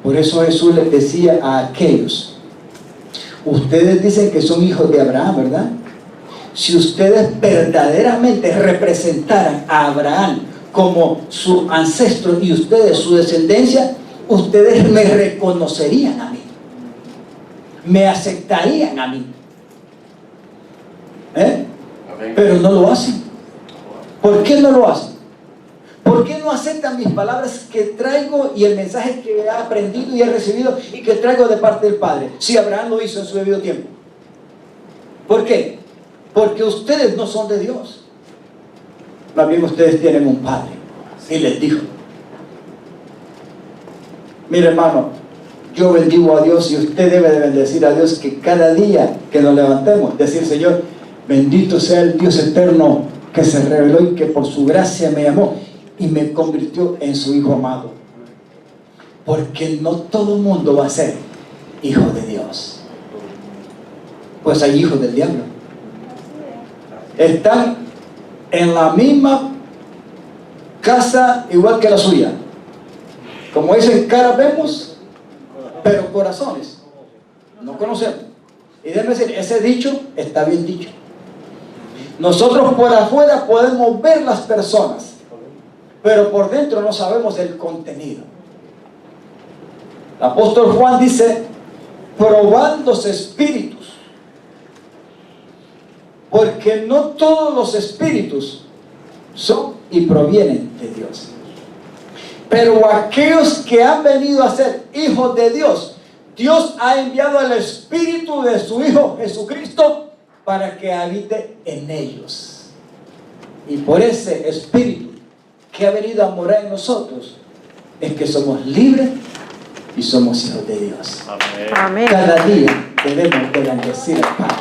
Por eso Jesús les decía a aquellos: ustedes dicen que son hijos de Abraham, ¿verdad? Si ustedes verdaderamente representaran a Abraham como su ancestro y ustedes su descendencia, ustedes me reconocerían a mí, me aceptarían a mí. Pero no lo hacen. ¿Por qué no lo hacen? ¿Por qué no aceptan mis palabras que traigo y el mensaje que he aprendido y he recibido y que traigo de parte del Padre? Si Abraham lo hizo en su debido tiempo. ¿Por qué? Porque ustedes no son de Dios. Más bien ustedes tienen un Padre. Y les dijo: mire, hermano, yo bendigo a Dios y usted debe de bendecir a Dios, que cada día que nos levantemos, decir: Señor, bendito sea el Dios eterno que se reveló y que por su gracia me llamó y me convirtió en su Hijo amado. Porque no todo el mundo va a ser hijo de Dios. Pues hay hijos del diablo. Están en la misma casa igual que la suya. Como dicen, cara vemos, pero corazones no conocemos. Y déjeme decir, ese dicho está bien dicho. Nosotros por afuera podemos ver las personas, pero por dentro no sabemos el contenido. El apóstol Juan dice: probad los espíritus, porque no todos los espíritus son y provienen de Dios. Pero aquellos que han venido a ser hijos de Dios, Dios ha enviado el Espíritu de su Hijo Jesucristo para que habite en ellos. Y por ese Espíritu que ha venido a morar en nosotros, es que somos libres y somos hijos de Dios. Amén. Cada día debemos de bendecir al Padre.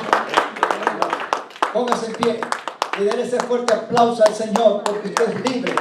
Póngase en pie. Y denle ese fuerte aplauso al Señor porque usted es libre.